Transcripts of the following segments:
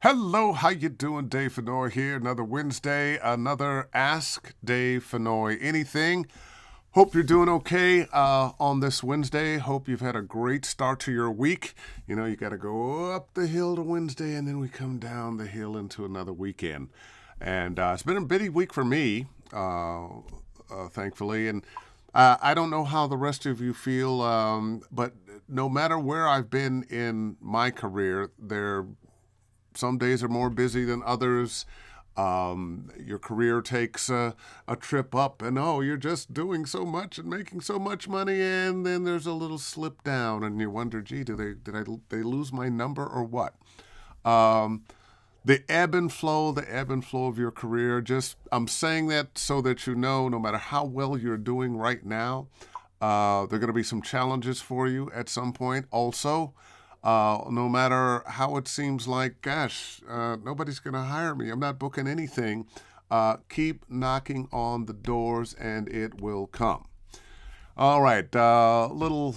Hello, how you doing? Dave Fennoy here. Another Wednesday, another Ask Dave Fennoy Anything. Hope you're doing okay on this Wednesday. Hope you've had a great start to your week. You know, you got to go up the hill to Wednesday, and then we come down the hill into another weekend. And it's been a busy week for me, thankfully. And I don't know how the rest of you feel, but no matter where I've been in my career, some days are more busy than others. Your career takes a trip up, and you're just doing so much and making so much money, and then there's a little slip down, and you wonder, gee, did they lose my number or what? Um, the ebb and flow, of your career. Just I'm saying that so that you know, no matter how well you're doing right now, there are going to be some challenges for you at some point. Also, no matter how it seems like, gosh, nobody's going to hire me. I'm not booking anything. Keep knocking on the doors, and it will come. All right, little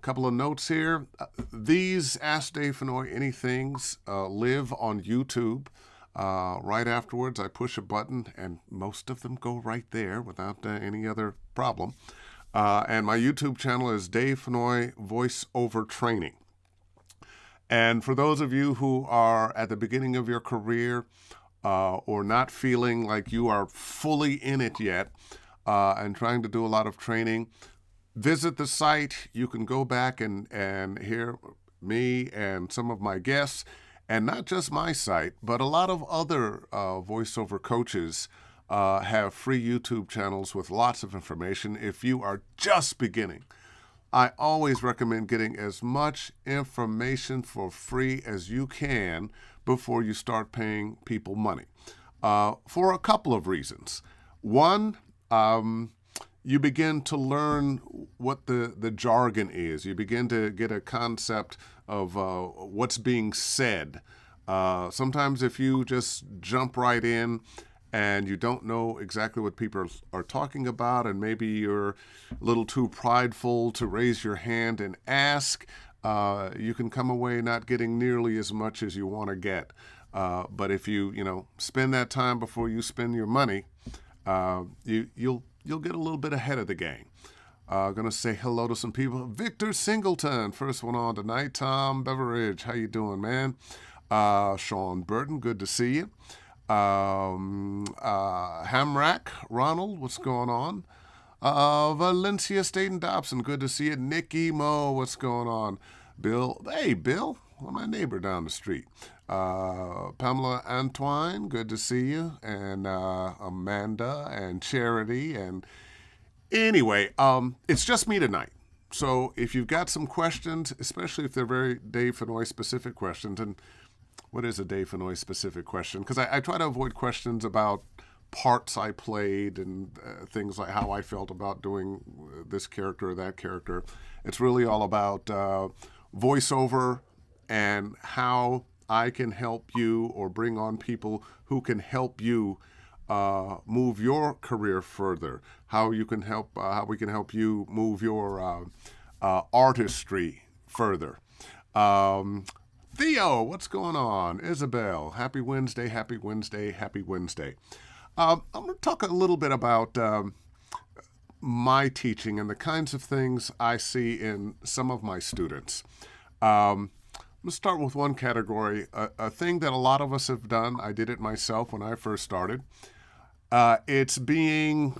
couple of notes here. These Ask Dave Fennoy Anythings live on YouTube. Right afterwards, I push a button, and most of them go right there without any other problem. And my YouTube channel is Dave Fennoy Voiceover Training. And for those of you who are at the beginning of your career or not feeling like you are fully in it yet and trying to do a lot of training, visit the site. You can go back and hear me and some of my guests, and not just my site, but a lot of other voiceover coaches have free YouTube channels with lots of information if you are just beginning. I always recommend getting as much information for free as you can before you start paying people money for a couple of reasons. One, you begin to learn what the jargon is. You begin to get a concept of what's being said. Sometimes if you just jump right in and you don't know exactly what people are talking about, and maybe you're a little too prideful to raise your hand and ask, you can come away not getting nearly as much as you want to get. But if you spend that time before you spend your money, you'll get a little bit ahead of the game. Going to say hello to some people. Victor Singleton, first one on tonight. Tom Beveridge, how you doing, man? Sean Burton, good to see you. Hamrack, Ronald, what's going on? Valencia Staten Dobson, good to see you. Nikki Mo, what's going on? Bill, hey, Bill, my neighbor down the street. Pamela Antoine, good to see you. And Amanda and Charity. And anyway, it's just me tonight. So if you've got some questions, especially if they're very Dave Fennoy specific questions, and what is a Dave Fennoy specific question? Because I try to avoid questions about parts I played and things like how I felt about doing this character or that character. It's really all about voiceover and how I can help you or bring on people who can help you move your career further. How we can help you move your artistry further. Theo, what's going on? Isabel, happy Wednesday, happy Wednesday, happy Wednesday. I'm going to talk a little bit about my teaching and the kinds of things I see in some of my students. Let's start with one category, a thing that a lot of us have done. I did it myself when I first started. It's being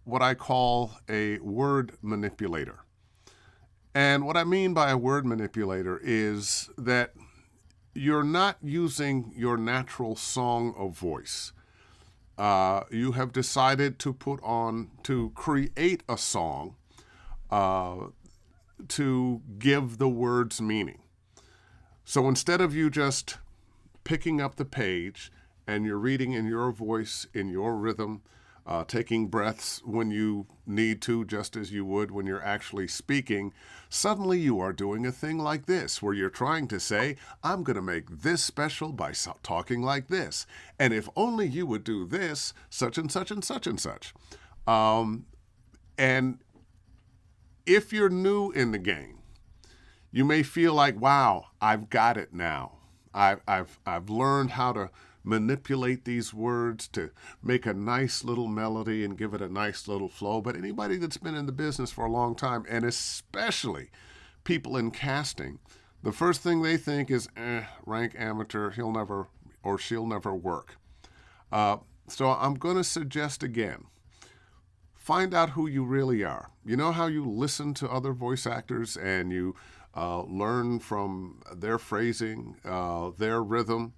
what I call a word manipulator. And what I mean by a word manipulator is that you're not using your natural song of voice. You have decided to create a song to give the words meaning. So instead of you just picking up the page and you're reading in your voice, in your rhythm, taking breaths when you need to, just as you would when you're actually speaking, suddenly you are doing a thing like this, where you're trying to say, I'm going to make this special by talking like this. And if only you would do this, such and such and such and such. And if you're new in the game, you may feel like, wow, I've got it now. I've learned how to manipulate these words to make a nice little melody and give it a nice little flow. But anybody that's been in the business for a long time, and especially people in casting, the first thing they think is, rank amateur, he'll never or she'll never work. So I'm going to suggest again, find out who you really are. You know how you listen to other voice actors and you learn from their phrasing, their rhythm?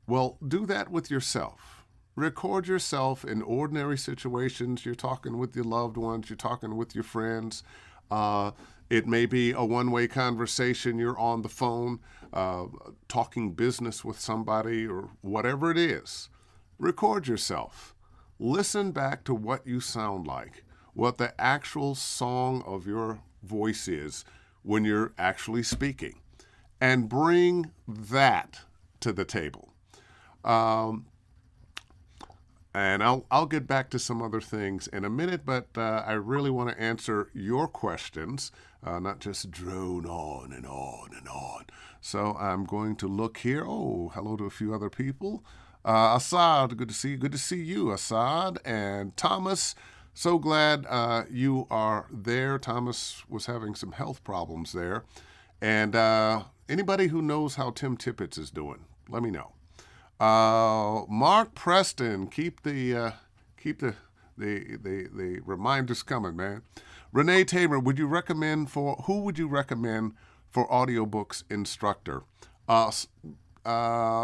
Well, do that with yourself. Record yourself in ordinary situations. You're talking with your loved ones, you're talking with your friends. It may be a one-way conversation. You're on the phone talking business with somebody or whatever it is. Record yourself. Listen back to what you sound like, what the actual song of your voice is when you're actually speaking, and bring that to the table. And I'll get back to some other things in a minute, but I really want to answer your questions, not just drone on and on and on. So I'm going to look here. Oh, hello to a few other people. Assad, good to see you. Good to see you, Assad. And Thomas, so glad you are there. Thomas was having some health problems there. And anybody who knows how Tim Tippett is doing, let me know. Mark Preston, keep the reminders coming, man. Renee Tamer, who would you recommend for audiobooks instructor?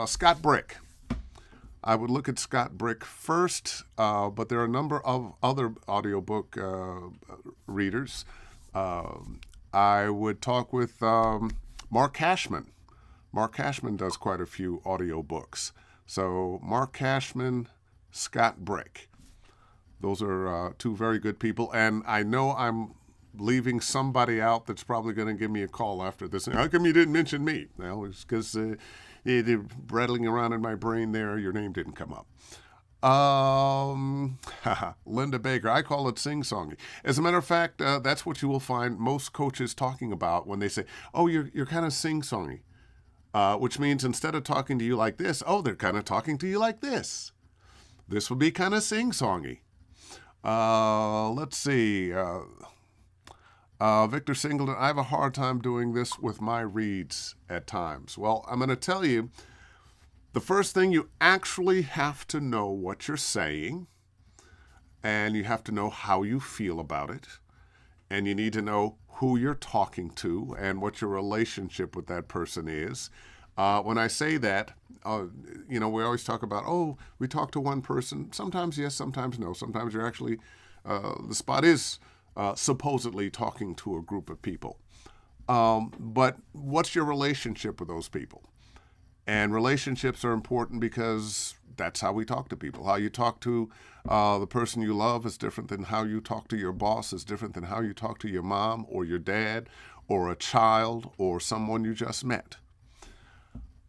Scott Brick. I would look at Scott Brick first, but there are a number of other audiobook readers. I would talk with Mark Cashman. Mark Cashman does quite a few audiobooks. So Mark Cashman, Scott Brick. Those are two very good people. And I know I'm leaving somebody out that's probably going to give me a call after this. How come you didn't mention me? Well, it's because they're rattling around in my brain there. Your name didn't come up. Linda Baker, I call it sing-songy. As a matter of fact, that's what you will find most coaches talking about when they say, oh, you're kind of sing-songy. Which means instead of talking to you like this, oh, they're kind of talking to you like this. This would be kind of sing-songy. Let's see. Victor Singleton, I have a hard time doing this with my reads at times. Well, I'm going to tell you, the first thing, you actually have to know what you're saying, and you have to know how you feel about it, and you need to know who you're talking to and what your relationship with that person is. When I say that, we always talk about, we talk to one person. Sometimes yes, sometimes no. Sometimes you're actually, the spot is supposedly talking to a group of people. But what's your relationship with those people? And relationships are important because that's how we talk to people. How you talk to the person you love is different than how you talk to your boss, is different than how you talk to your mom or your dad or a child or someone you just met.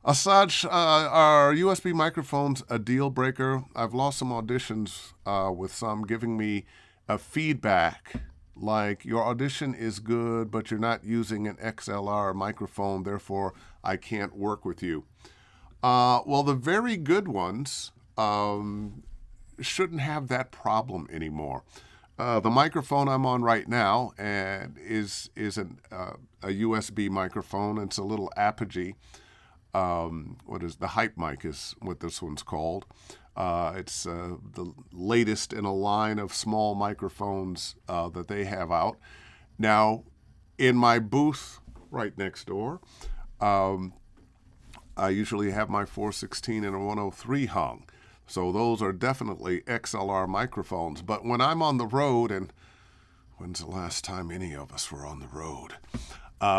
Assad, are USB microphones a deal breaker? I've lost some auditions with some giving me a feedback like your audition is good, but you're not using an XLR microphone, therefore I can't work with you. Well, the very good ones shouldn't have that problem anymore. The microphone I'm on right now is a USB microphone. It's a little Apogee. The Hype mic is what this one's called. It's the latest in a line of small microphones that they have out. Now, in my booth right next door, I usually have my 416 and a 103 hung. So those are definitely XLR microphones. But when I'm on the road, and when's the last time any of us were on the road?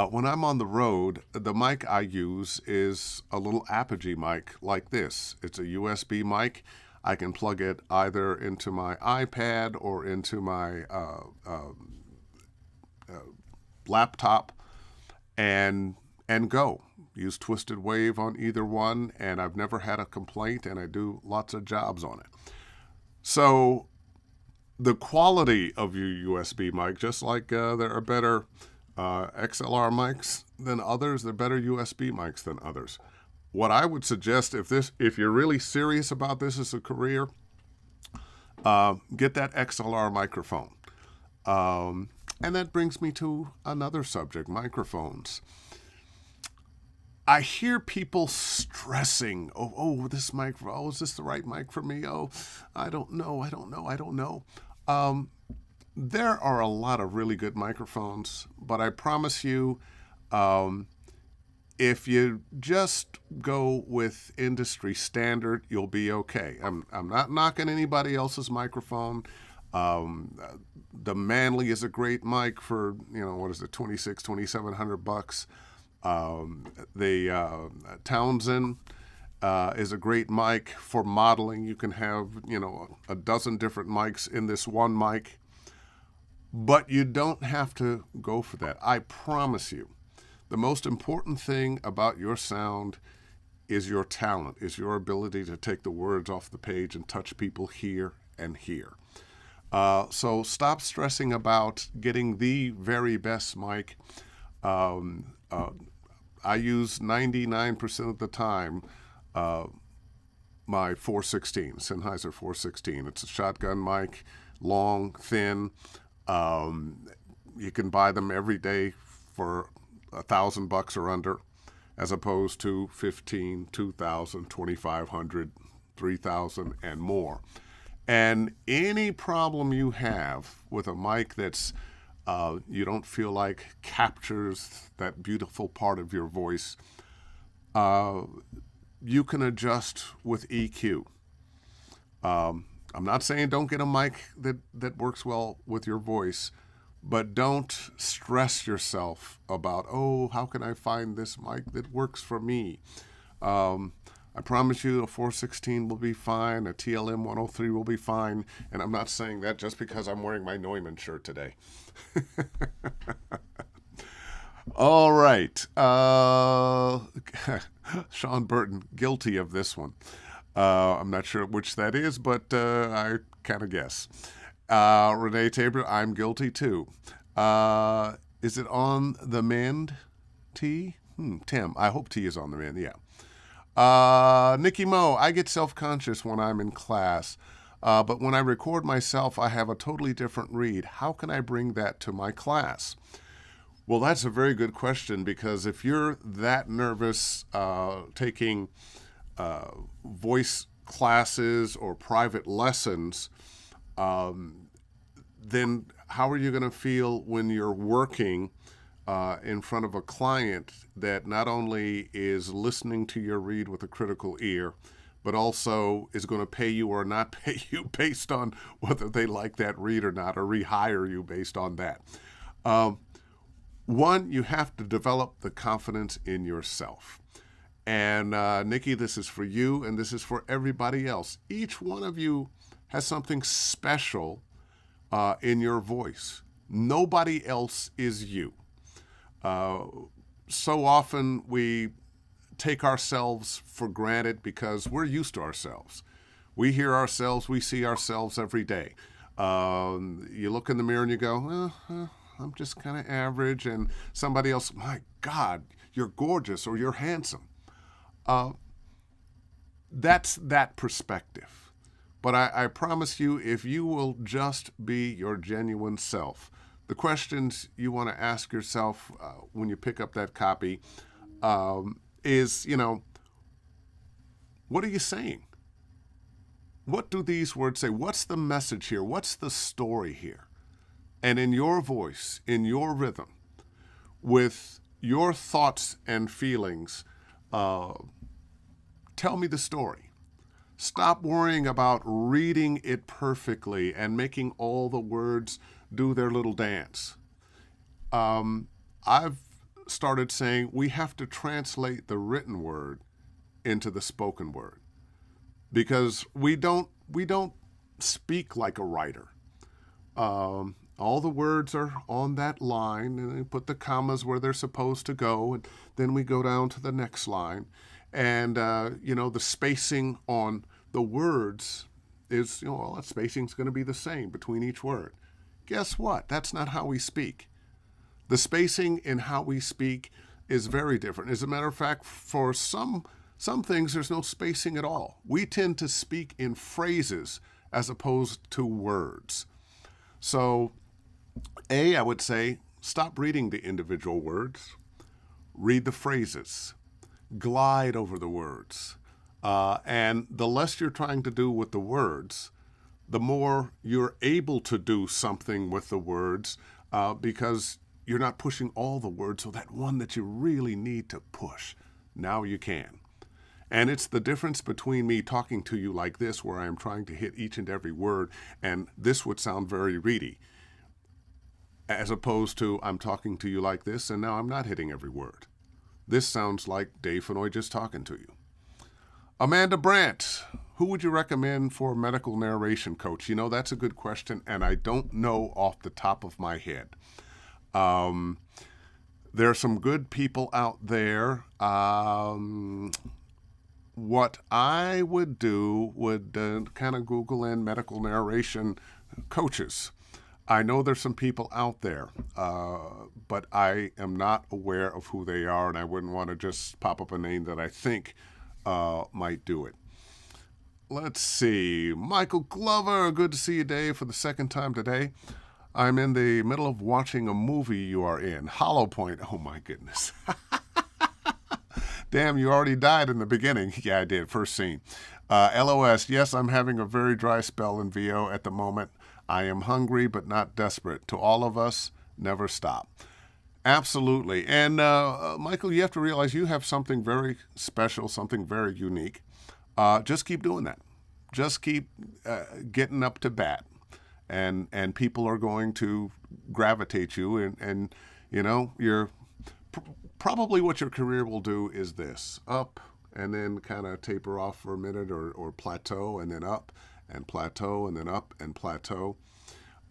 When I'm on the road, the mic I use is a little Apogee mic like this. It's a USB mic. I can plug it either into my iPad or into my laptop and go. Use Twisted Wave on either one, and I've never had a complaint, and I do lots of jobs on it. So the quality of your USB mic, just like there are better XLR mics than others, there are better USB mics than others. what I would suggest, if you're really serious about this as a career, get that XLR microphone. And that brings me to another subject, microphones. I hear people stressing, this microphone, is this the right mic for me? Oh, I don't know. There are a lot of really good microphones, but I promise you, if you just go with industry standard, you'll be okay. I'm not knocking anybody else's microphone. The Manley is a great mic for, $2,700. The Townsend is a great mic for modeling. You can have, a dozen different mics in this one mic. But you don't have to go for that. I promise you, the most important thing about your sound is your talent, is your ability to take the words off the page and touch people here and here. So stop stressing about getting the very best mic. I use 99% of the time my 416, Sennheiser 416. It's a shotgun mic, long, thin. You can buy them every day for $1,000 or under, as opposed to 15, 2,000, 2,500, 3,000, and more. And any problem you have with a mic that's you don't feel like captures that beautiful part of your voice, you can adjust with EQ. I'm not saying don't get a mic that works well with your voice, but don't stress yourself about, how can I find this mic that works for me? I promise you a 416 will be fine, a TLM 103 will be fine, and I'm not saying that just because I'm wearing my Neumann shirt today. All right. Sean Burton, guilty of this one. I'm not sure which that is, but I kind of guess. Renee Tabor, I'm guilty too. Is it on the mend, T? Tim, I hope T is on the mend, yeah. Nikki Mo, I get self-conscious when I'm in class, but when I record myself, I have a totally different read. How can I bring that to my class? Well, that's a very good question, because if you're that nervous taking voice classes or private lessons, then how are you going to feel when you're working in front of a client that not only is listening to your read with a critical ear, but also is going to pay you or not pay you based on whether they like that read or not, or rehire you based on that? One, you have to develop the confidence in yourself. And Nikki, this is for you, and this is for everybody else. Each one of you has something special in your voice. Nobody else is you. So often we take ourselves for granted because we're used to ourselves. We hear ourselves, we see ourselves every day. You look in the mirror and you go, I'm just kind of average, and somebody else, my God, you're gorgeous or you're handsome. That's that perspective. But I promise you, if you will just be your genuine self, the questions you want to ask yourself when you pick up that copy is, what are you saying? What do these words say? What's the message here? What's the story here? And in your voice, in your rhythm, with your thoughts and feelings, tell me the story. Stop worrying about reading it perfectly and making all the words do their little dance. I've started saying we have to translate the written word into the spoken word, because we don't speak like a writer. All the words are on that line, and we put the commas where they're supposed to go, and then we go down to the next line. And, the spacing on the words is, that spacing's going to be the same between each word. Guess what? That's not how we speak. The spacing in how we speak is very different. As a matter of fact, for some Some things there's no spacing at all. We tend to speak in phrases as opposed to words. So, I would say stop reading the individual words, read the phrases, glide over the words. And the less you're trying to do with the words, the more you're able to do something with the words because you're not pushing all the words. So that one that you really need to push, now you can. And it's the difference between me talking to you like this, where I'm trying to hit each and every word, and this would sound very reedy, as opposed to I'm talking to you like this, and now I'm not hitting every word. This sounds like Dave Fennoy just talking to you. Amanda Brandt, who would you recommend for a medical narration coach? You know, that's a good question, and I don't know off the top of my head. There are some good people out there. What I would do would kind of Google in medical narration coaches. I know there's some people out there, but I am not aware of who they are, and I wouldn't want to just pop up a name that I think might do it. Let's see. Michael Glover, good to see you, Dave, for the second time today. I'm in the middle of watching a movie you are in, Hollow Point. Oh, my goodness. Damn, you already died in the beginning. Yeah, I did. First scene. LOS, yes, I'm having a very dry spell in VO at the moment. I am hungry but not desperate. To all of us, never stop. Absolutely. And Michael, you have to realize you have something very special, something very unique. Just keep doing that. Just keep getting up to bat. And people are going to gravitate you. And you know, you're probably what your career will do is this: up and then kind of taper off for a minute, or plateau and then up and plateau and then up and plateau.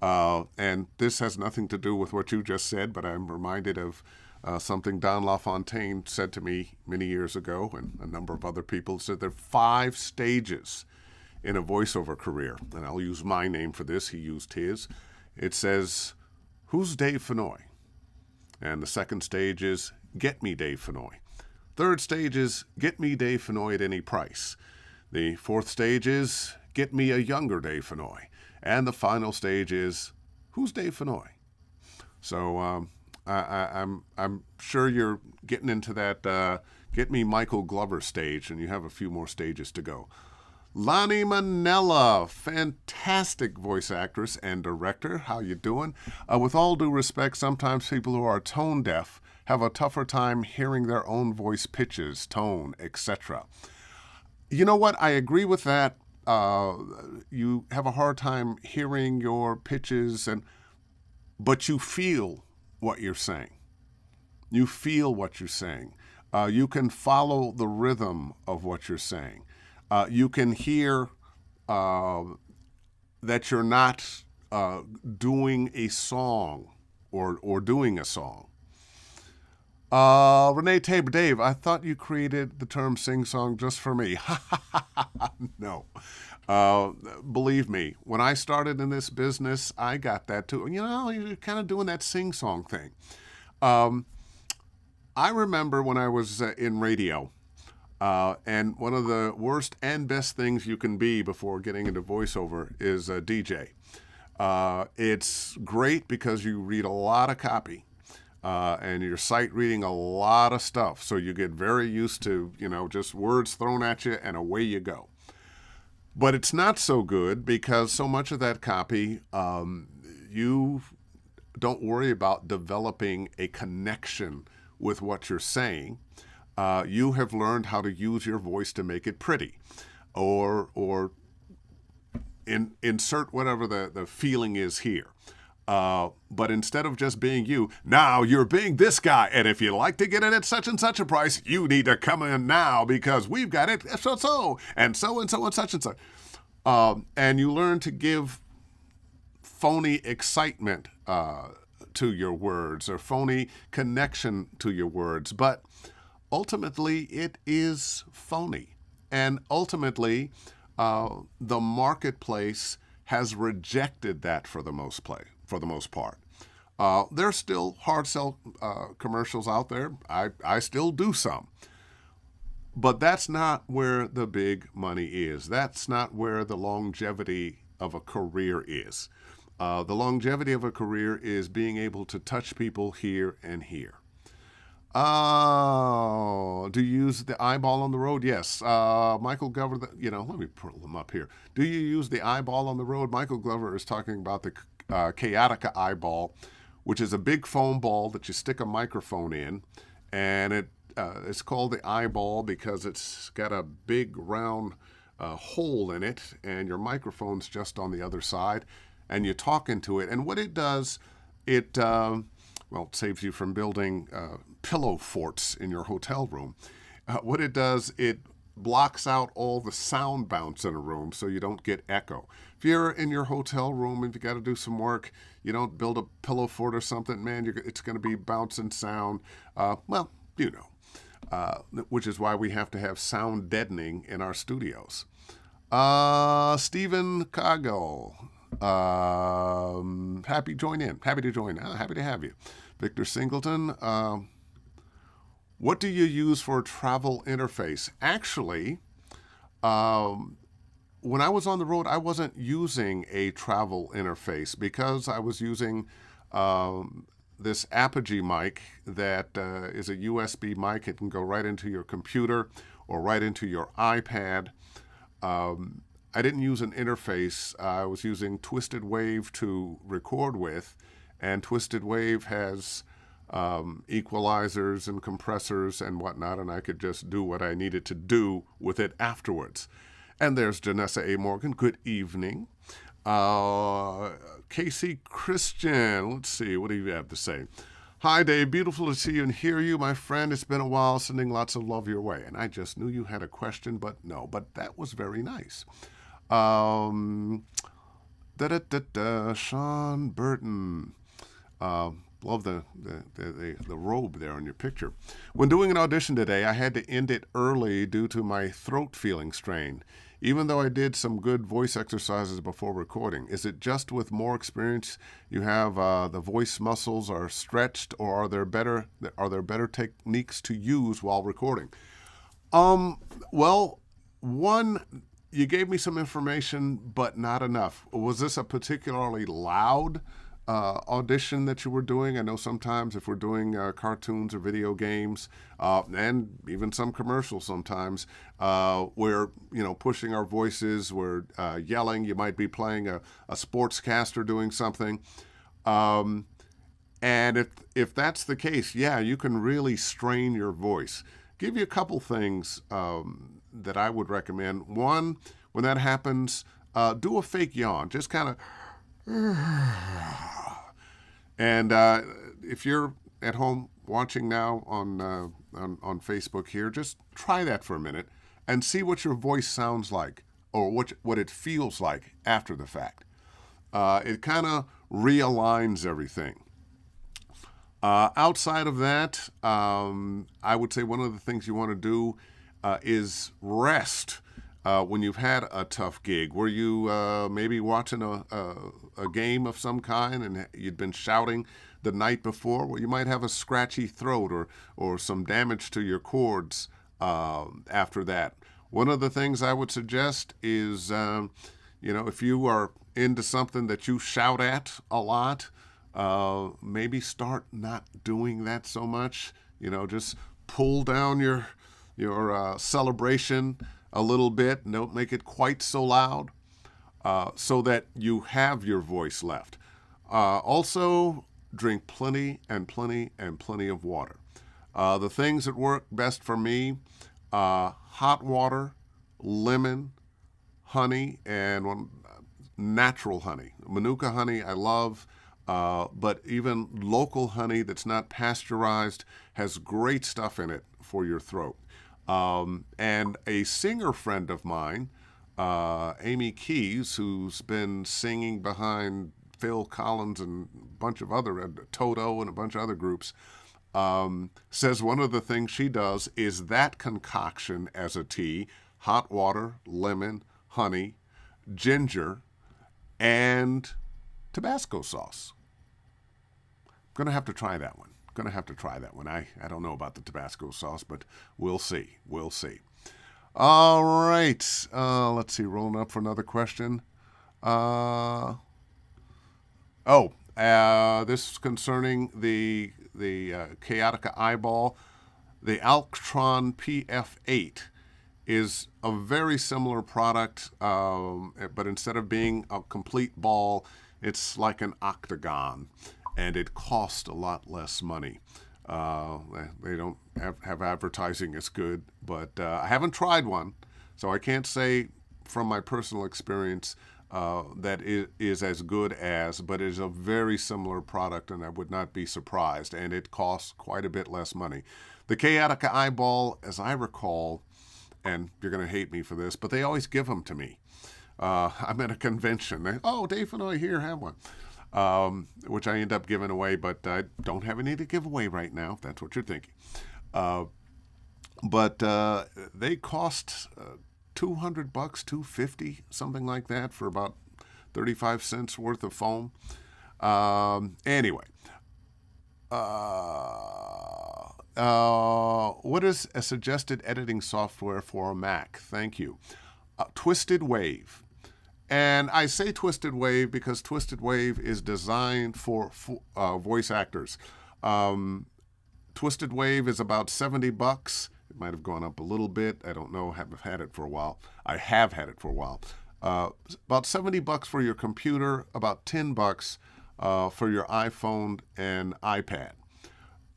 And this has nothing to do with what you just said, but I'm reminded of something Don LaFontaine said to me many years ago, and a number of other people said there are 5 stages in a voiceover career. And I'll use my name for this. He used his. It says, who's Dave Fennoy? And the second stage is, get me Dave Fennoy. Third stage is, get me Dave Fennoy at any price. The fourth stage is, get me a younger Dave Fennoy. And the final stage is, who's Dave Fennoy? So I'm sure you're getting into that get me Michael Glover stage, and you have a few more stages to go. Lonnie Manella, fantastic voice actress and director. How you doing? With all due respect, sometimes people who are tone deaf have a tougher time hearing their own voice pitches, tone, etc. You know what? I agree with that. You have a hard time hearing your pitches, but you feel what you're saying. You feel what you're saying. You can follow the rhythm of what you're saying. You can hear that you're not doing a song or doing a song. Renee Tabor, Dave, I thought you created the term sing-song just for me. No. Believe me, when I started in this business, I got that too. You know, you're kind of doing that sing-song thing. I remember when I was in radio, and one of the worst and best things you can be before getting into voiceover is a DJ. It's great because you read a lot of copy. And you're sight reading a lot of stuff. So you get very used to, just words thrown at you and away you go. But it's not so good because so much of that copy, you don't worry about developing a connection with what you're saying. You have learned how to use your voice to make it pretty, or insert whatever the feeling is here. But instead of just being you, now you're being this guy. And if you like to get it at such and such a price, you need to come in now because we've got it so and such and such. And you learn to give phony excitement to your words or phony connection to your words. But ultimately, it is phony. And ultimately, the marketplace has rejected that for the most part. There's still hard sell commercials out there. I still do some. But that's not where the big money is. That's not where the longevity of a career is. The longevity of a career is being able to touch people here and here. Do you use the eyeball on the road? Yes. Michael Glover, let me pull them up here. Do you use the eyeball on the road? Michael Glover is talking about the Chaotica eyeball, which is a big foam ball that you stick a microphone in, and it's called the eyeball because it's got a big round hole in it, and your microphone's just on the other side, and you talk into it. And what it does, it saves you from building pillow forts in your hotel room. What it does, it blocks out all the sound bounce in a room so you don't get echo. If you're in your hotel room and you got to do some work, you don't build a pillow fort or something, man, it's going to be bouncing sound. Which is why we have to have sound deadening in our studios. Stephen Cago, happy to join. Happy to have you. Victor Singleton, what do you use for a travel interface? Actually, when I was on the road, I wasn't using a travel interface because I was using this Apogee mic that is a USB mic. It can go right into your computer or right into your iPad. I didn't use an interface. I was using Twisted Wave to record with, and Twisted Wave has equalizers and compressors and whatnot, and I could just do what I needed to do with it afterwards. And there's Janessa A. Morgan. Good evening. Casey Christian, let's see, what do you have to say? Hi, Dave. Beautiful to see you and hear you, my friend. It's been a while, sending lots of love your way. And I just knew you had a question, but no. But that was very nice. Sean Burton. Love the robe there on your picture. When doing an audition today, I had to end it early due to my throat feeling strained, even though I did some good voice exercises before recording. Is it just with more experience you have the voice muscles are stretched, or are there better techniques to use while recording? Well, one, you gave me some information, but not enough. Was this a particularly loud audition that you were doing? I know sometimes if we're doing cartoons or video games, and even some commercials sometimes, we're pushing our voices, we're yelling. You might be playing a sportscaster doing something. And if that's the case, yeah, you can really strain your voice. Give you a couple things that I would recommend. One, when that happens, do a fake yawn. Just kind of... And if you're at home watching now on Facebook here, just try that for a minute and see what your voice sounds like, or what it feels like after the fact. It kind of realigns everything. Outside of that, I would say one of the things you want to do is rest. When you've had a tough gig, were you maybe watching a game of some kind and you'd been shouting the night before? Well, you might have a scratchy throat or some damage to your cords after that. One of the things I would suggest is, if you are into something that you shout at a lot, maybe start not doing that so much. Just pull down your celebration a little bit, and don't make it quite so loud, so that you have your voice left. Also, drink plenty and plenty and plenty of water. The things that work best for me, hot water, lemon, honey, and natural honey. Manuka honey I love, but even local honey that's not pasteurized has great stuff in it for your throat. And a singer friend of mine, Amy Keys, who's been singing behind Phil Collins and a bunch of other, Toto and a bunch of other groups, says one of the things she does is that concoction as a tea: hot water, lemon, honey, ginger, and Tabasco sauce. I'm going to have to try that one Gonna have to try that one. I don't know about the Tabasco sauce, but we'll see. We'll see. All right. Let's see. Rolling up for another question. This is concerning the Chaotica eyeball. The Altron PF8 is a very similar product, but instead of being a complete ball, it's like an octagon, and it costs a lot less money. They don't have advertising as good, but I haven't tried one, so I can't say from my personal experience that it is as good as, but it is a very similar product, and I would not be surprised, and it costs quite a bit less money. The Chaotica eyeball, as I recall, and you're going to hate me for this, but they always give them to me. I'm at a convention. Dave Fennoy, here, have one. Which I end up giving away, but I don't have any to give away right now, if that's what you're thinking. But they cost $200, $250, something like that, for about 35 cents worth of foam. Anyway. What is a suggested editing software for a Mac? Thank you. Twisted Wave. And I say Twisted Wave because Twisted Wave is designed for voice actors. Twisted Wave is about $70. It might have gone up a little bit. I don't know. I have had it for a while. I have had it for a while. About $70 for your computer, about $10 for your iPhone and iPad.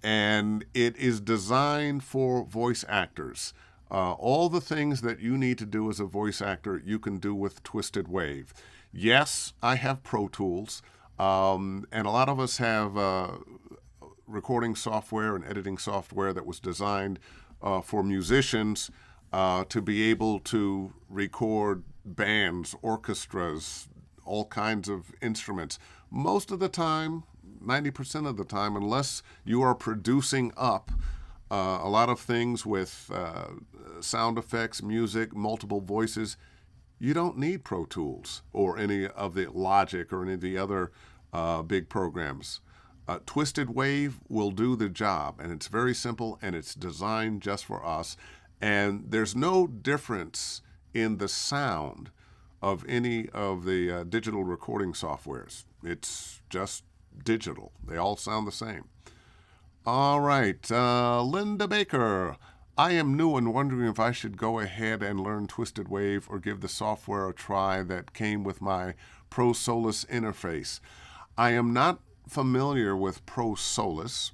And it is designed for voice actors. All the things that you need to do as a voice actor, you can do with Twisted Wave. Yes, I have Pro Tools, and a lot of us have recording software and editing software that was designed for musicians to be able to record bands, orchestras, all kinds of instruments. Most of the time, 90% of the time, unless you are producing up a lot of things with sound effects, music, multiple voices, you don't need Pro Tools or any of the Logic or any of the other big programs. Twisted Wave will do the job, and it's very simple, and it's designed just for us. And there's no difference in the sound of any of the digital recording softwares. It's just digital. They all sound the same. All right, Linda Baker. I am new and wondering if I should go ahead and learn Twisted Wave or give the software a try that came with my Pro Solus interface. I am not familiar with Pro Solus.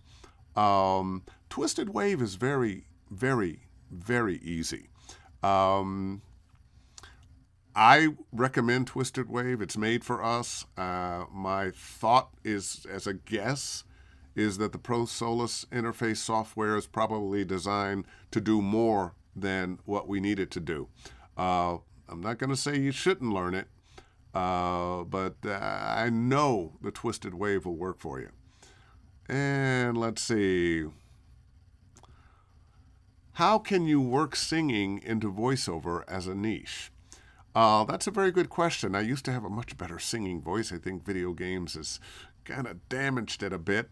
Twisted Wave is very, very, very easy. I recommend Twisted Wave. It's made for us. My thought is, as a guess, is that the Pro Solus interface software is probably designed to do more than what we need it to do. I'm not going to say you shouldn't learn it, but I know the Twisted Wave will work for you. And let's see. How can you work singing into voiceover as a niche? That's a very good question. I used to have a much better singing voice. I think video games has kind of damaged it a bit.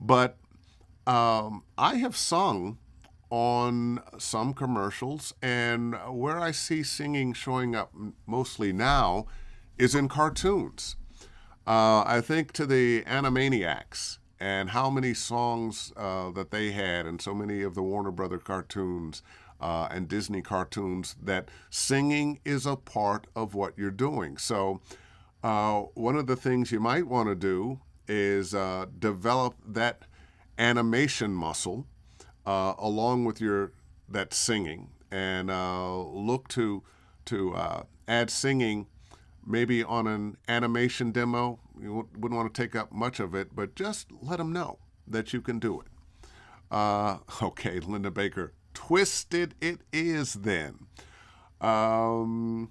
But I have sung on some commercials, and where I see singing showing up mostly now is in cartoons. I think to the Animaniacs and how many songs that they had, and so many of the Warner Brother cartoons and Disney cartoons, that singing is a part of what you're doing. So one of the things you might want to do is develop that animation muscle along with that singing, and look to add singing maybe on an animation demo. You wouldn't want to take up much of it, but just let them know that you can do it. Okay, Linda Baker. Twisted it is then. Okay,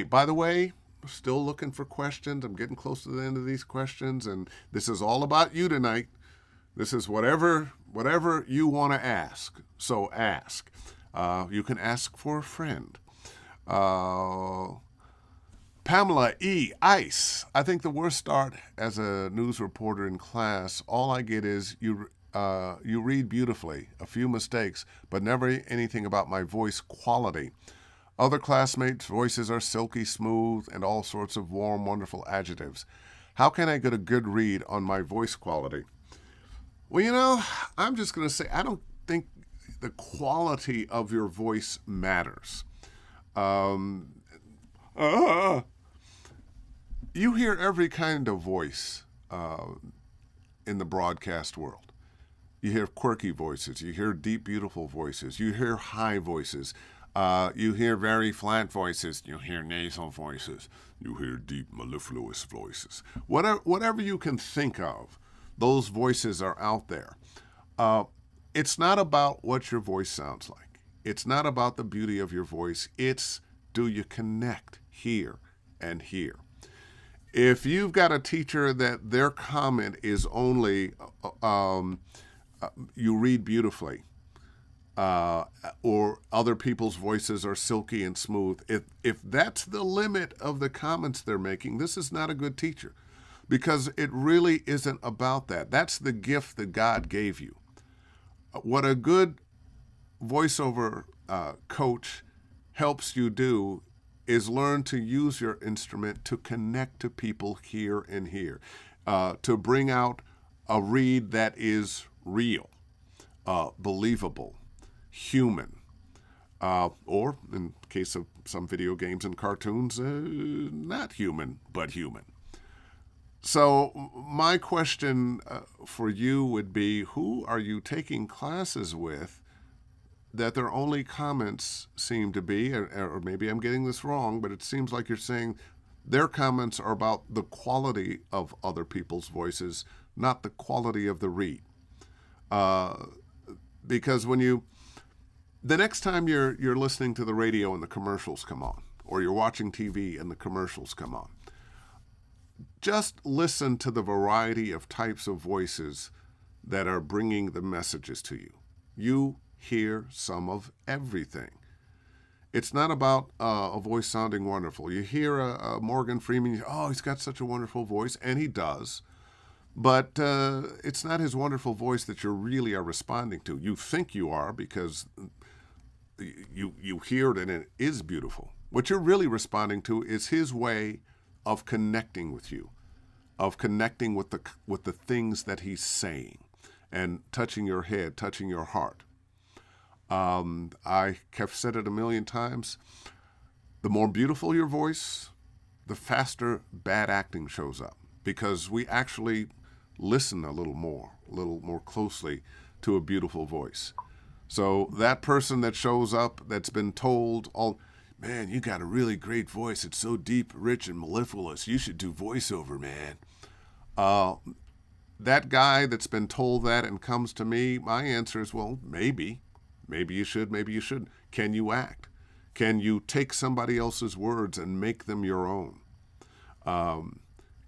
by the way, still looking for questions. I'm getting close to the end of these questions, and this is all about you tonight. This is whatever you want to ask. So ask. You can ask for a friend. Pamela E. Ice. I think the worst start as a news reporter in class, all I get is you read beautifully, a few mistakes, but never anything about my voice quality. Other classmates' voices are silky smooth and all sorts of warm, wonderful adjectives. How can I get a good read on my voice quality? Well, I'm just going to say I don't think the quality of your voice matters. Um, you hear every kind of voice in the broadcast world. You hear quirky voices. You hear deep, beautiful voices. You hear high voices. You hear very flat voices. You hear nasal voices. You hear deep, mellifluous voices. Whatever you can think of, those voices are out there. It's not about what your voice sounds like. It's not about the beauty of your voice. It's, do you connect here and here? If you've got a teacher that their comment is only you read beautifully, or other people's voices are silky and smooth, if that's the limit of the comments they're making, this is not a good teacher, because it really isn't about that. That's the gift that God gave you. What a good voiceover coach helps you do is learn to use your instrument to connect to people here and here, to bring out a read that is real, believable, human, or in case of some video games and cartoons, not human, but human. So my question for you would be, who are you taking classes with that their only comments seem to be, or maybe I'm getting this wrong, but it seems like you're saying their comments are about the quality of other people's voices, not the quality of the read. Because the next time you're listening to the radio and the commercials come on, or you're watching TV and the commercials come on, just listen to the variety of types of voices that are bringing the messages to you. You hear some of everything. It's not about a voice sounding wonderful. You hear a Morgan Freeman, he's got such a wonderful voice, and he does. But it's not his wonderful voice that you really are responding to. You think you are because you hear it and it is beautiful. What you're really responding to is his way of connecting with you, of connecting with the things that he's saying and touching your head, touching your heart. I have said it a million times. The more beautiful your voice, the faster bad acting shows up, because we actually listen a little more closely to a beautiful voice. So that person that shows up that's been told, man, you got a really great voice. It's so deep, rich, and mellifluous. You should do voiceover, man. That guy that's been told that and comes to me, my answer is, well, maybe. Maybe you should, maybe you shouldn't. Can you act? Can you take somebody else's words and make them your own?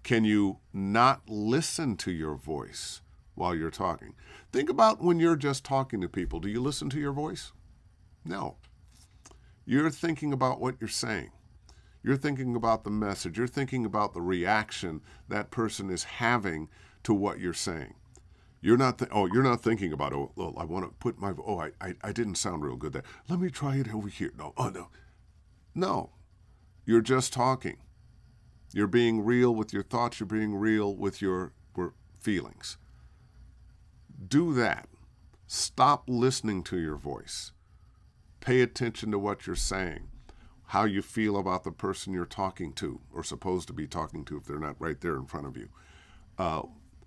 Can you not listen to your voice while you're talking? Think about when you're just talking to people. Do you listen to your voice? No. You're thinking about what you're saying. You're thinking about the message. You're thinking about the reaction that person is having to what you're saying. You're not thinking about, I want to put my, I didn't sound real good there. Let me try it over here. No. No. You're just talking. You're being real with your thoughts. You're being real with your feelings. Do that. Stop listening to your voice. Pay attention to what you're saying, how you feel about the person you're talking to, or supposed to be talking to if they're not right there in front of you.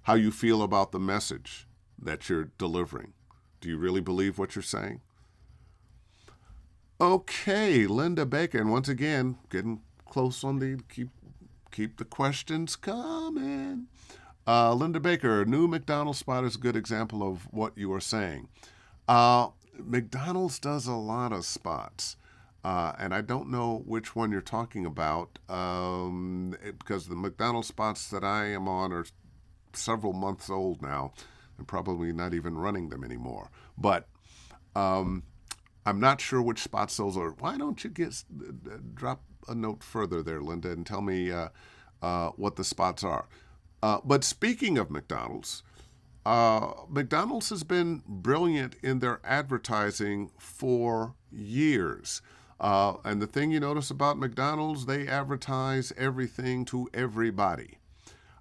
How you feel about the message that you're delivering. Do you really believe what you're saying? Okay, Linda Baker, and once again, getting close on the keep the questions coming. Linda Baker, new McDonald's spot is a good example of what you are saying. McDonald's does a lot of spots, and I don't know which one you're talking about, because the McDonald's spots that I am on are several months old now, and probably not even running them anymore. But I'm not sure which spots those are. Why don't you drop a note further there, Linda, and tell me what the spots are? But speaking of McDonald's, McDonald's has been brilliant in their advertising for years. And the thing you notice about McDonald's, they advertise everything to everybody.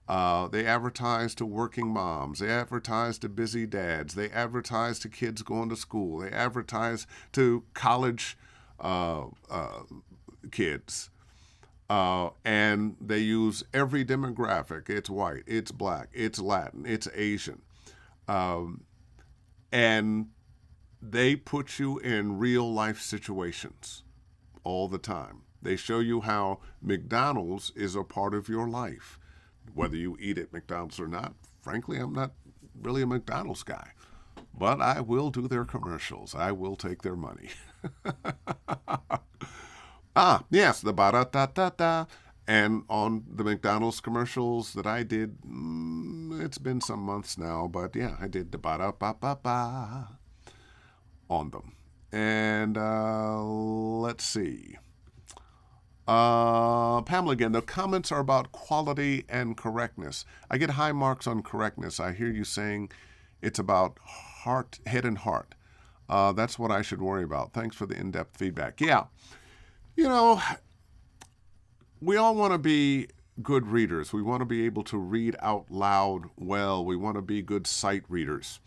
They advertise to working moms. They advertise to busy dads. They advertise to kids going to school. They advertise to college kids. And they use every demographic. It's white, it's black, it's Latin, it's Asian. And they put you in real life situations all the time. They show you how McDonald's is a part of your life. Whether you eat at McDonald's or not, frankly, I'm not really a McDonald's guy. But I will do their commercials. I will take their money. Yes, the ba-da-da-da-da. And on the McDonald's commercials that I did, it's been some months now, but yeah, I did the ba-da-ba-ba-ba on them. And let's see. Pamela again, the comments are about quality and correctness. I get high marks on correctness. I hear you saying it's about head and heart. That's what I should worry about. Thanks for the in-depth feedback. Yeah, we all want to be good readers. We want to be able to read out loud well. We want to be good sight readers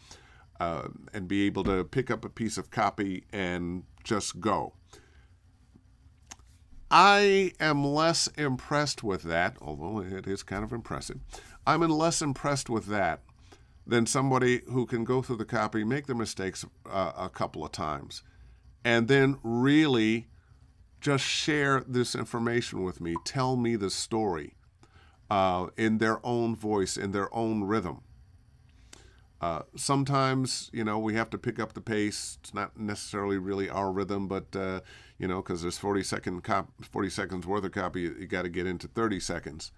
and be able to pick up a piece of copy and just go. I am less impressed with that, although it is kind of impressive. I'm less impressed with that than somebody who can go through the copy, make the mistakes a couple of times, and then really just share this information with me, tell me the story in their own voice, in their own rhythm. Sometimes, we have to pick up the pace. It's not necessarily really our rhythm, but, because there's 40 seconds worth of copy, you got to get into 30 seconds.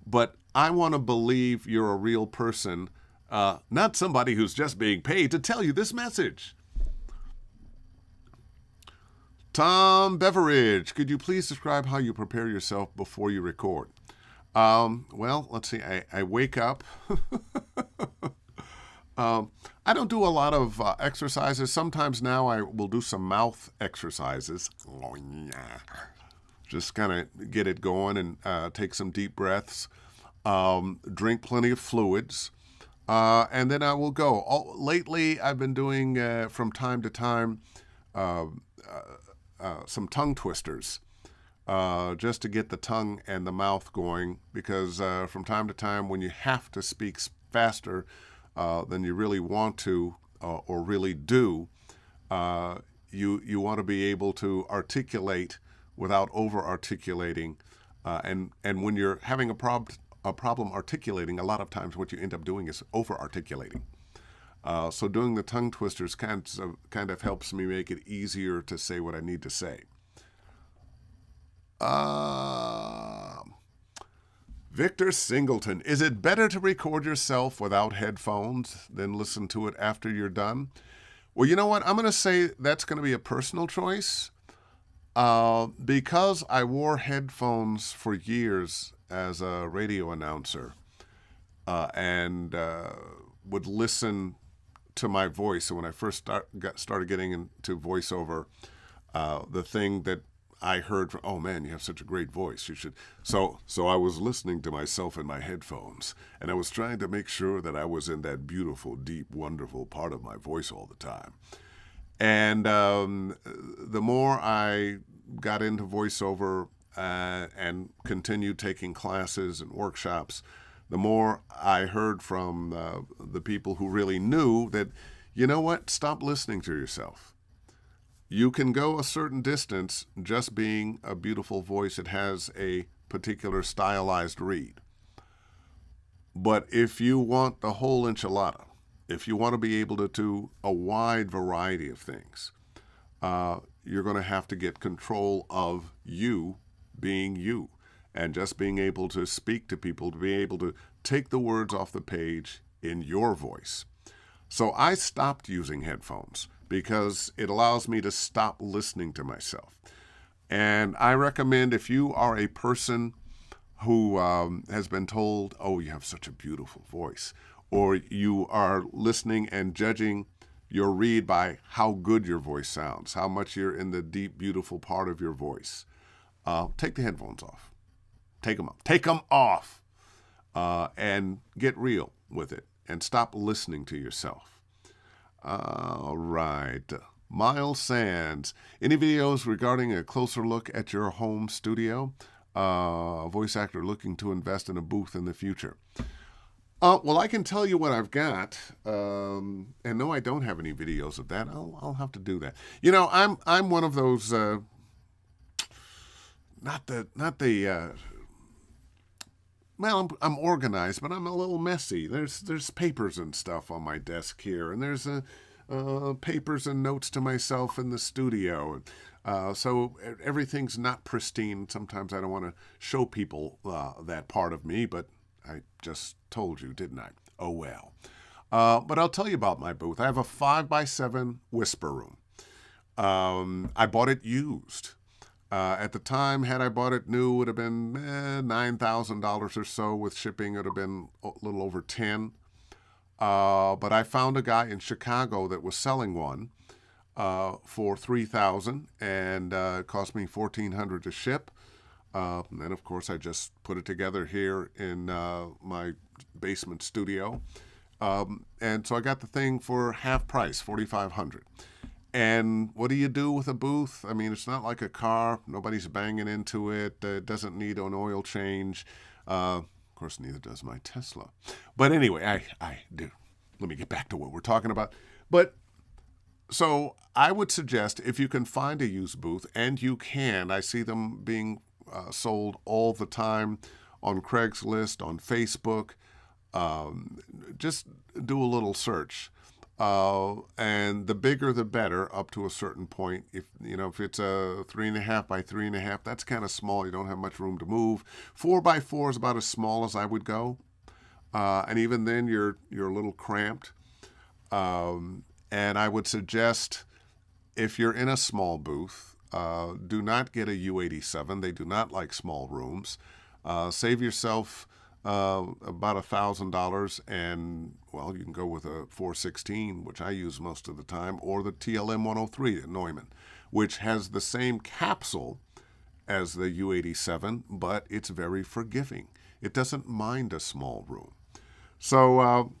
But I want to believe you're a real person, not somebody who's just being paid to tell you this message. Tom Beveridge, could you please describe how you prepare yourself before you record? Well, let's see. I wake up. I don't do a lot of exercises. Sometimes now I will do some mouth exercises. Just kind of get it going and take some deep breaths. Drink plenty of fluids. And then I will go. Lately, I've been doing, from time to time, some tongue twisters. Just to get the tongue and the mouth going. Because from time to time, when you have to speak faster than you really want to or really do, you want to be able to articulate without over-articulating. And when you're having a problem articulating, a lot of times what you end up doing is over-articulating. So doing the tongue twisters kind of helps me make it easier to say what I need to say. Victor Singleton, is it better to record yourself without headphones than listen to it after you're done? Well, you know what? I'm going to say that's going to be a personal choice. Because I wore headphones for years as a radio announcer and would listen to my voice. So when I first started getting into voiceover, the thing that I heard from, oh man, you have such a great voice. You should. So I was listening to myself in my headphones, and I was trying to make sure that I was in that beautiful, deep, wonderful part of my voice all the time. And the more I got into voiceover and continued taking classes and workshops, the more I heard from the people who really knew that, you know what, stop listening to yourself. You can go a certain distance just being a beautiful voice that has a particular stylized read. But if you want the whole enchilada, if you want to be able to do a wide variety of things, you're going to have to get control of you being you and just being able to speak to people, to be able to take the words off the page in your voice. So I stopped using headphones because it allows me to stop listening to myself. And I recommend, if you are a person who has been told, oh, you have such a beautiful voice, or you are listening and judging your read by how good your voice sounds, how much you're in the deep, beautiful part of your voice, take the headphones off. Take them off. Take them off. And get real with it and stop listening to yourself. All right. Miles Sands. Any videos regarding a closer look at your home studio? A voice actor looking to invest in a booth in the future. Well, I can tell you what I've got, and no, I don't have any videos of that. I'll have to do that. You know, I'm one of those well, I'm organized, but I'm a little messy. There's papers and stuff on my desk here, and there's papers and notes to myself in the studio. So everything's not pristine. Sometimes I don't want to show people that part of me, but I just told you, didn't I? Oh, well. But I'll tell you about my booth. I have a 5x7 whisper room. I bought it used. At the time, had I bought it new, it would have been $9,000 or so. With shipping, it would have been a little over $10,000. But I found a guy in Chicago that was selling one for $3,000, and it cost me $1,400 to ship. And then, of course, I just put it together here in my basement studio. And so I got the thing for half price, $4,500. And what do you do with a booth? I mean, it's not like a car. Nobody's banging into it. It doesn't need an oil change. Of course, neither does my Tesla. But anyway, I do. Let me get back to what we're talking about. But so I would suggest, if you can find a used booth, and you can, I see them being sold all the time on Craigslist, on Facebook. Just do a little search. And the bigger the better, up to a certain point. If it's a 3.5 by 3.5, that's kind of small. You don't have much room to move. 4x4 is about as small as I would go, and even then you're a little cramped. And I would suggest, if you're in a small booth, do not get a U87. They do not like small rooms. Save yourself about $1,000, and well, you can go with a 416, which I use most of the time, or the TLM 103 at Neumann, which has the same capsule as the U87, but it's very forgiving. It doesn't mind a small room. So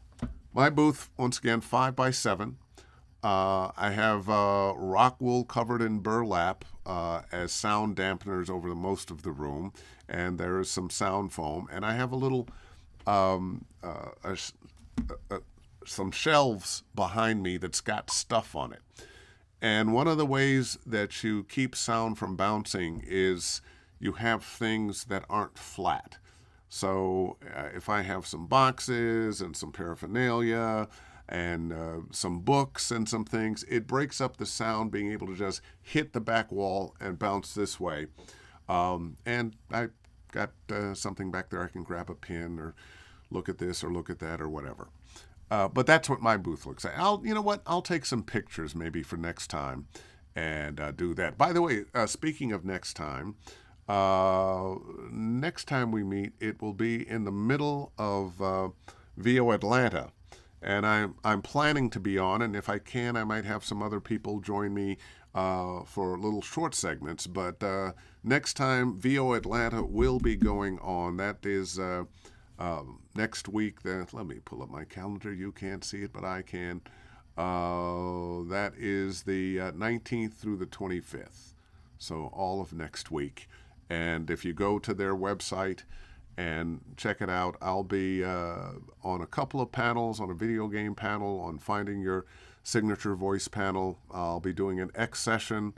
my booth, once again, 5x7. I have rock wool covered in burlap as sound dampeners over most of the room, and there is some sound foam. And I have a little some shelves behind me that's got stuff on it. And one of the ways that you keep sound from bouncing is you have things that aren't flat. So if I have some boxes and some paraphernalia and some books and some things, it breaks up the sound, being able to just hit the back wall and bounce this way. And I got something back there I can grab a pin or look at this or look at that or whatever. But that's what my booth looks like. I'll take some pictures maybe for next time and do that. By the way, speaking of next time we meet, it will be in the middle of VO Atlanta. And I'm planning to be on, and if I can, I might have some other people join me for little short segments. But next time, VO Atlanta will be going on. That is next week. Let me pull up my calendar. You can't see it, but I can. That is the 19th through the 25th. So all of next week. And if you go to their website and check it out, I'll be on a couple of panels, on a video game panel, on finding your signature voice panel. I'll be doing an X session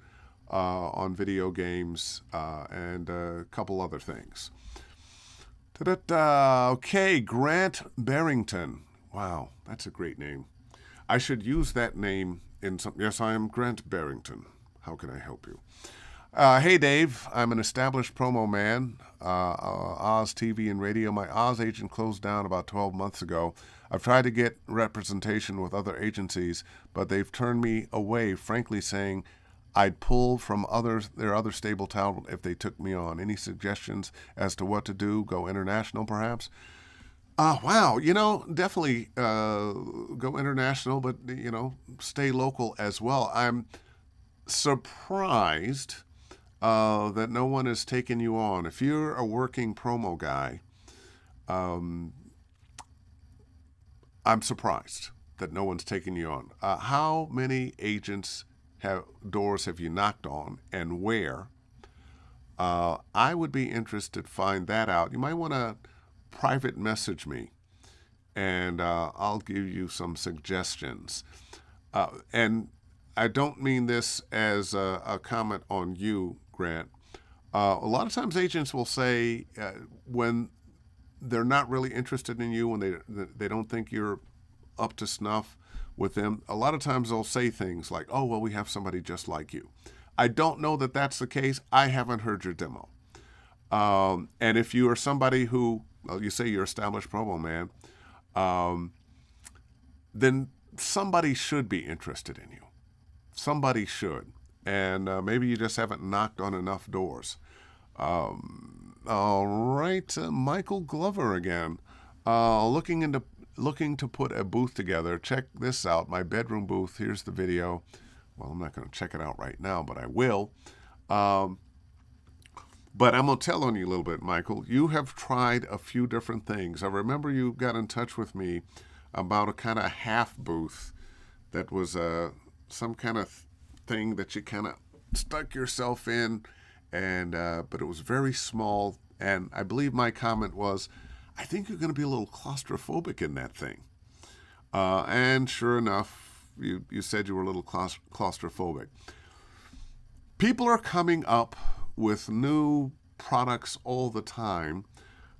on video games and a couple other things. Okay, Grant Barrington. Wow, that's a great name. I should use that name in some... Yes, I am Grant Barrington. How can I help you? Hey, Dave. I'm an established promo man. Oz TV and radio. My Oz agent closed down about 12 months ago. I've tried to get representation with other agencies, but they've turned me away, frankly saying I'd pull from their other stable talent if they took me on. Any suggestions as to what to do? Go international, perhaps? Wow. Definitely go international, but, stay local as well. I'm surprised that no one has taken you on. If you're a working promo guy, um, I'm surprised that no one's taken you on. How many doors have you knocked on, and where? I would be interested to find that out. You might want to private message me, and I'll give you some suggestions. And I don't mean this as a comment on you, Grant. A lot of times agents will say when they're not really interested in you, when they don't think you're up to snuff with them, a lot of times they'll say things like, oh, well, we have somebody just like you. I don't know that that's the case. I haven't heard your demo. And if you are somebody who, well, you say you're established promo man, then somebody should be interested in you. Somebody should. And maybe you just haven't knocked on enough doors. All right, Michael Glover again. Looking to put a booth together. Check this out, my bedroom booth. Here's the video. Well, I'm not going to check it out right now, but I will. But I'm going to tell on you a little bit, Michael. You have tried a few different things. I remember you got in touch with me about a kind of half booth that was some kind of thing that you kind of stuck yourself in, and but it was very small. And I believe my comment was, I think you're going to be a little claustrophobic in that thing. And sure enough, you said you were a little claustrophobic. People are coming up with new products all the time.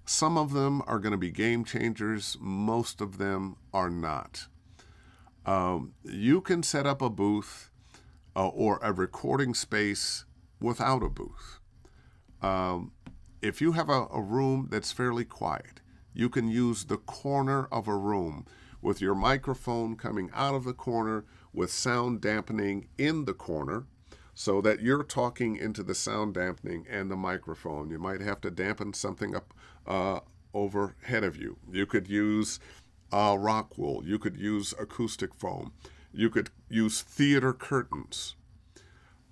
Some of them are going to be game changers. Most of them are not. You can set up a booth or a recording space without a booth. If you have a room that's fairly quiet, you can use the corner of a room with your microphone coming out of the corner with sound dampening in the corner so that you're talking into the sound dampening and the microphone. You might have to dampen something up overhead of you. You could use rock wool. You could use acoustic foam. You could use theater curtains.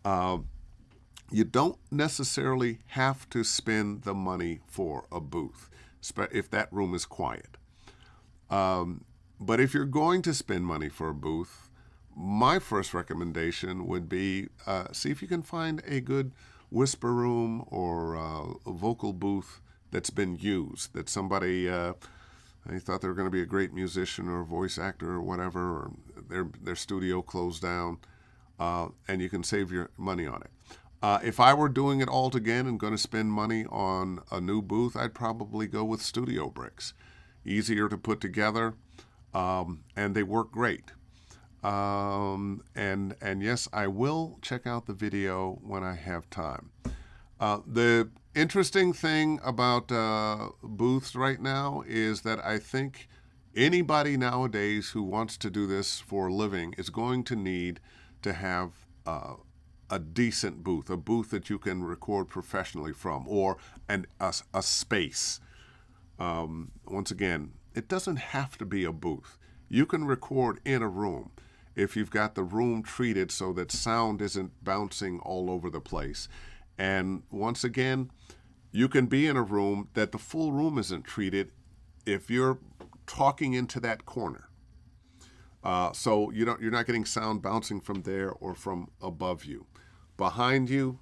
You don't necessarily have to spend the money for a booth if that room is quiet. But if you're going to spend money for a booth, my first recommendation would be see if you can find a good whisper room or a vocal booth that's been used, that somebody they thought they were going to be a great musician or a voice actor or whatever, or their studio closed down, and you can save your money on it. If I were doing it all again and going to spend money on a new booth, I'd probably go with studio bricks. Easier to put together, and they work great. And yes, I will check out the video when I have time. The interesting thing about booths right now is that I think anybody nowadays who wants to do this for a living is going to need to have a decent booth, a booth that you can record professionally from, or a space. Once again, it doesn't have to be a booth. You can record in a room if you've got the room treated so that sound isn't bouncing all over the place. And once again, you can be in a room that the full room isn't treated if you're talking into that corner. So you're not getting sound bouncing from there or from above you. Behind you,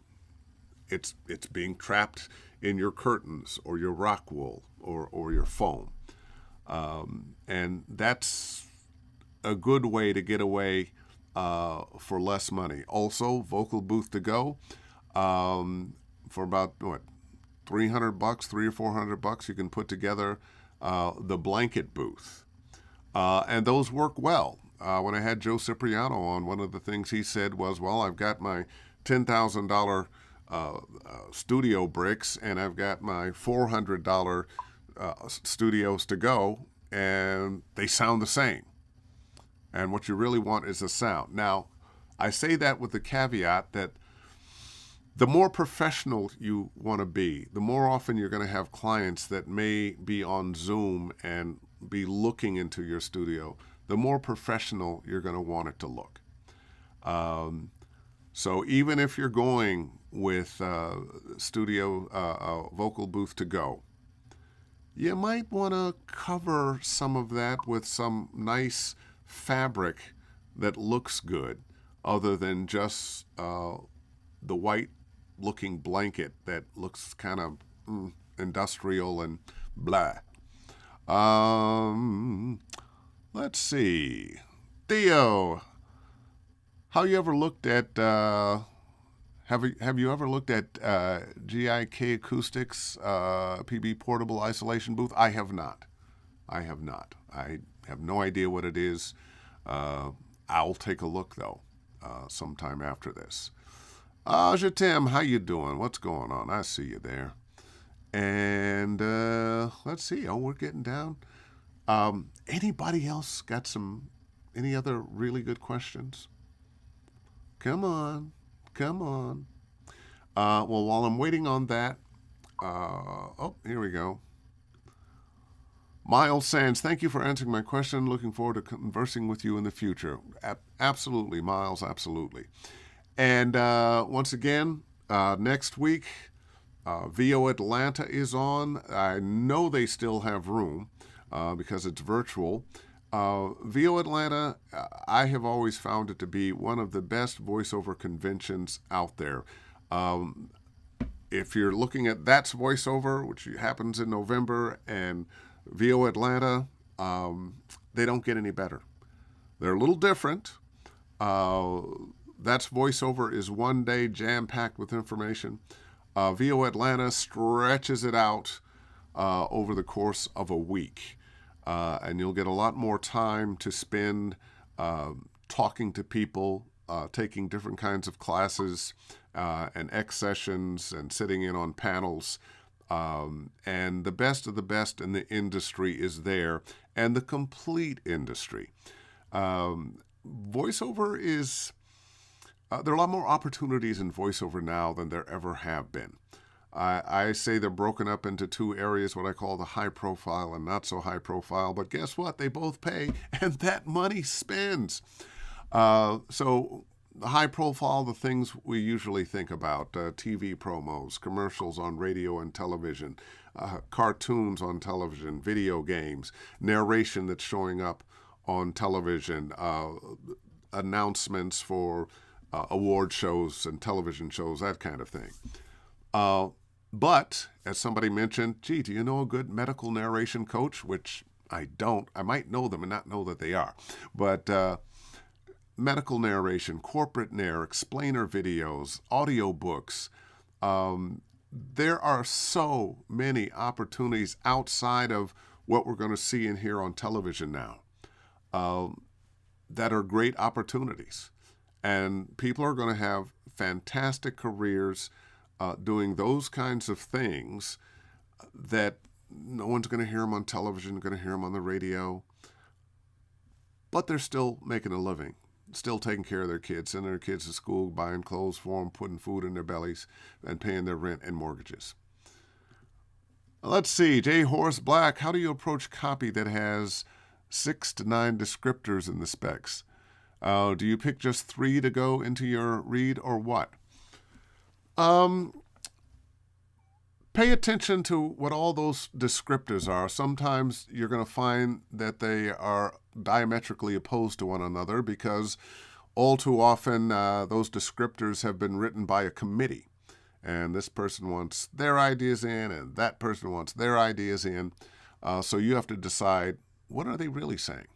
it's being trapped in your curtains or your rock wool or your foam. And that's a good way to get away for less money. Also, vocal booth to go for about $300, $300 or $400, you can put together the blanket booth, and those work well. When I had Joe Cipriano on, one of the things he said was, "Well, I've got my $10,000 studio bricks, and I've got my $400 studios to go, and they sound the same. And what you really want is the sound. Now, I say that with the caveat that the more professional you want to be, the more often you're going to have clients that may be on Zoom and be looking into your studio, the more professional you're going to want it to look. So even if you're going with studio vocal booth to go, you might want to cover some of that with some nice fabric that looks good, other than just the white looking blanket that looks kind of industrial and blah. Let's see. Theo, how you ever looked at have you ever looked at GIK Acoustics PB Portable Isolation Booth? I have not. I have no idea what it is. I'll take a look though sometime after this. Jatim, how you doing? What's going on? I see you there. And let's see. Oh, we're getting down. Anybody else got any other really good questions? Come on. Well, while I'm waiting on that, here we go. Miles Sands, thank you for answering my question. Looking forward to conversing with you in the future. Absolutely, Miles, absolutely. And once again, next week, VO Atlanta is on. I know they still have room because it's virtual. VO Atlanta, I have always found it to be one of the best voiceover conventions out there. If you're looking at That's Voiceover, which happens in November, and VO Atlanta, they don't get any better. They're a little different. That's Voiceover is one day jam-packed with information. VO Atlanta stretches it out over the course of a week. And you'll get a lot more time to spend talking to people, taking different kinds of classes and X sessions and sitting in on panels. And the best of the best in the industry is there, and the complete industry. Voiceover is... there are a lot more opportunities in voiceover now than there ever have been. I say they're broken up into two areas, what I call the high profile and not so high profile, but guess what? They both pay, and that money spends. So the high profile, the things we usually think about, TV promos, commercials on radio and television, cartoons on television, video games, narration that's showing up on television, announcements for award shows and television shows, that kind of thing. But, as somebody mentioned, gee, do you know a good medical narration coach? Which I don't. I might know them and not know that they are. But medical narration, corporate narr, explainer videos, audiobooks. There are so many opportunities outside of what we're going to see and hear on television now that are great opportunities. And people are going to have fantastic careers doing those kinds of things that no one's going to hear them on television, going to hear them on the radio. But they're still making a living, still taking care of their kids, sending their kids to school, buying clothes for them, putting food in their bellies, and paying their rent and mortgages. Let's see, J. Horace Black, how do you approach copy that has 6 to 9 descriptors in the specs? Do you pick just 3 to go into your read, or what? Pay attention to what all those descriptors are. Sometimes you're going to find that they are diametrically opposed to one another because all too often those descriptors have been written by a committee. And this person wants their ideas in, and that person wants their ideas in. So you have to decide, what are they really saying?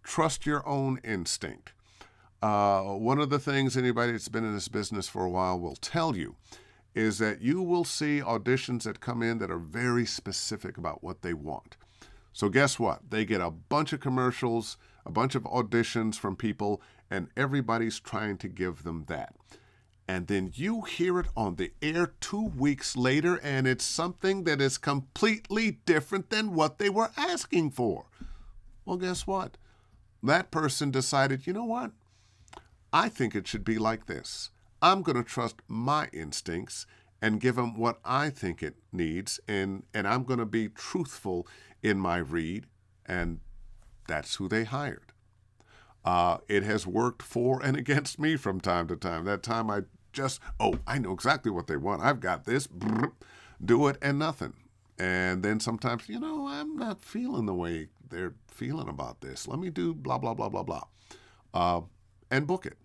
Trust your own instinct. One of the things anybody that's been in this business for a while will tell you is that you will see auditions that come in that are very specific about what they want. So guess what? They get a bunch of commercials, a bunch of auditions from people, and everybody's trying to give them that. and then you hear it on the air 2 weeks later, and it's something that is completely different than what they were asking for. Well, guess what? That person decided, you know what? I think it should be like this. I'm going to trust my instincts and give them what I think it needs, and I'm going to be truthful in my read, and that's who they hired. It has worked for and against me from time to time. That time I just, I know exactly what they want. I've got this. Do it and nothing. And then sometimes, I'm not feeling the way they're feeling about this. Let me do blah, blah, blah, blah, blah. And book it.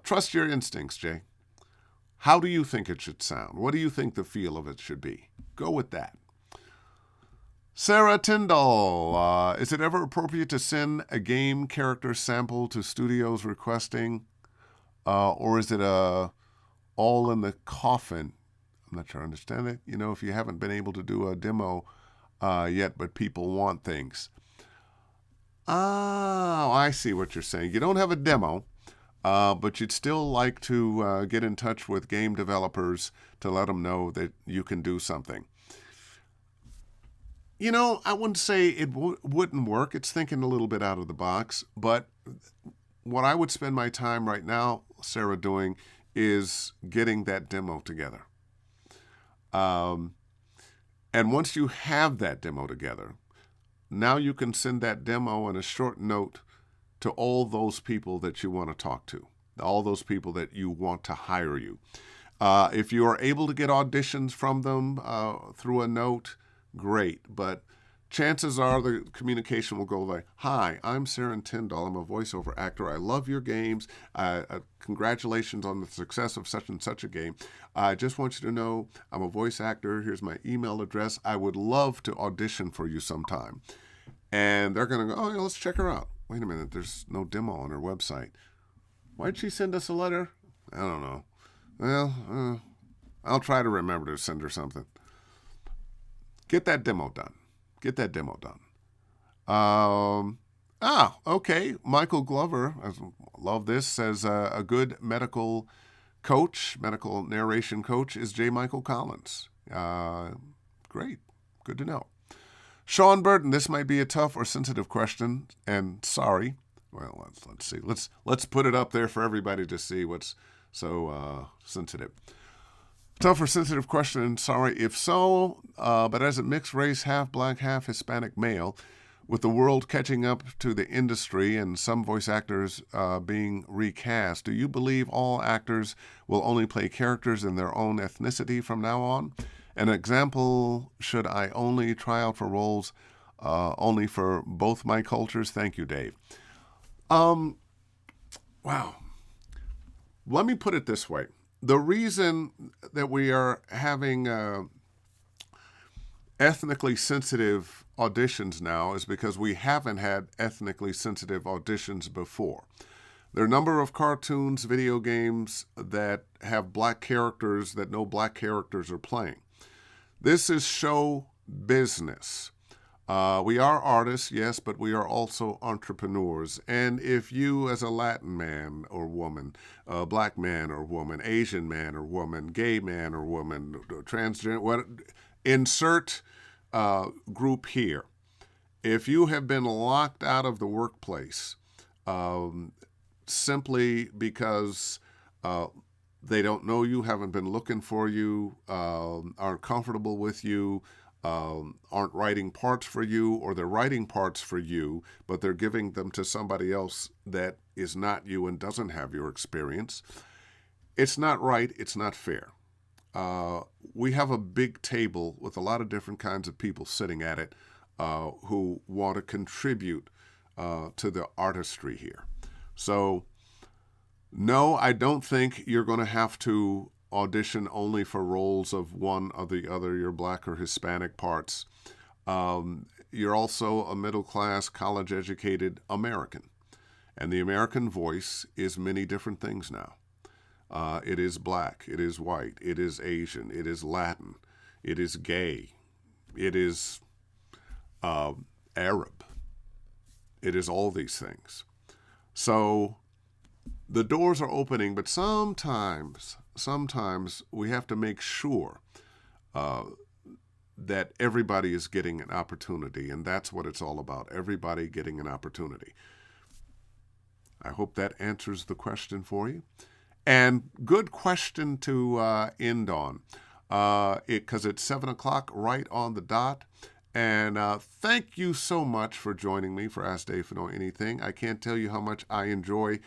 Trust your instincts, Jay. How do you think it should sound? What do you think the feel of it should be? Go with that. Sarah Tyndall, is it ever appropriate to send a game character sample to studios requesting, or is it all in the coffin? I'm not sure I understand it. If you haven't been able to do a demo yet, but people want things. Oh, I see what you're saying. You don't have a demo, but you'd still like to get in touch with game developers to let them know that you can do something. I wouldn't say it wouldn't work. It's thinking a little bit out of the box. But what I would spend my time right now, Sarah, doing is getting that demo together. And once you have that demo together, now you can send that demo in a short note to all those people that you want to talk to, all those people that you want to hire you. If you are able to get auditions from them through a note, great, but chances are the communication will go like, "Hi, I'm Sarah Tyndall. I'm a voiceover actor. I love your games. Congratulations on the success of such and such a game. I just want you to know I'm a voice actor. Here's my email address. I would love to audition for you sometime." And they're going to go, yeah, let's check her out. Wait a minute, there's no demo on her website. Why'd she send us a letter? I don't know. Well, I'll try to remember to send her something. Get that demo done. Okay. Michael Glover, I love this, says a good medical narration coach is J. Michael Collins. Great. Good to know. Sean Burton, this might be a tough or sensitive question, and sorry. Well, let's see. Let's put it up there for everybody to see what's so sensitive. Tough or sensitive question, and sorry if so, but as a mixed race, half black, half Hispanic male, with the world catching up to the industry and some voice actors being recast, do you believe all actors will only play characters in their own ethnicity from now on? An example, should I only try out for roles only for both my cultures? Thank you, Dave. Wow. Let me put it this way. The reason that we are having ethnically sensitive auditions now is because we haven't had ethnically sensitive auditions before. There are a number of cartoons, video games that have black characters that no black characters are playing. This is show business. We are artists, yes, but we are also entrepreneurs. And if you, as a Latin man or woman, a black man or woman, Asian man or woman, gay man or woman, transgender, insert group here. If you have been locked out of the workplace simply because they don't know you, haven't been looking for you, aren't comfortable with you, aren't writing parts for you, or they're writing parts for you, but they're giving them to somebody else that is not you and doesn't have your experience. It's not right. It's not fair. We have a big table with a lot of different kinds of people sitting at it who want to contribute to the artistry here. So, no, I don't think you're going to have to audition only for roles of one or the other, your black or Hispanic parts. You're also a middle-class, college-educated American. And the American voice is many different things now. It is black, it is white, it is Asian, it is Latin, it is gay, it is Arab. It is all these things. So The doors are opening, but sometimes we have to make sure that everybody is getting an opportunity, and that's what it's all about. Everybody getting an opportunity. I hope that answers the question for you. And good question to end on, because it's 7 o'clock right on the dot. And thank you so much for joining me for Ask Dave Fennoy Anything. I can't tell you how much I enjoy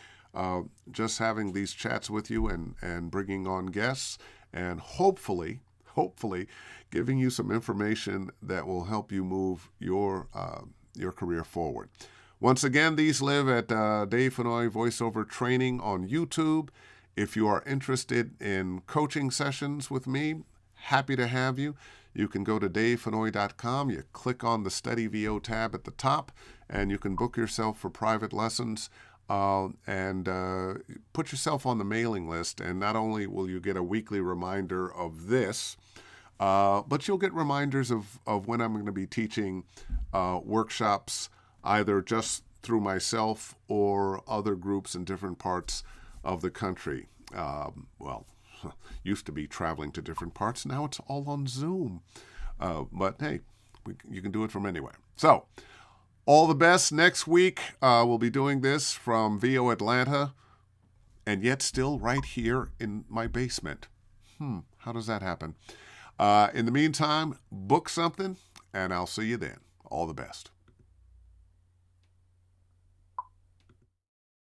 just having these chats with you and bringing on guests, and hopefully giving you some information that will help you move your career forward. Once again, these live at Dave Fennoy Voiceover Training on YouTube. If you are interested in coaching sessions with me, happy to have you. You can go to davefennoy.com. You click on the Study VO tab at the top, and you can book yourself for private lessons and put yourself on the mailing list. And not only will you get a weekly reminder of this, but you'll get reminders of when I'm going to be teaching workshops, either just through myself or other groups in different parts of the country. Used to be traveling to different parts. Now it's all on Zoom. But hey, you can do it from anywhere. So, all the best. Next week, we'll be doing this from VO Atlanta, and yet still right here in my basement. How does that happen? In the meantime, book something, and I'll see you then. All the best.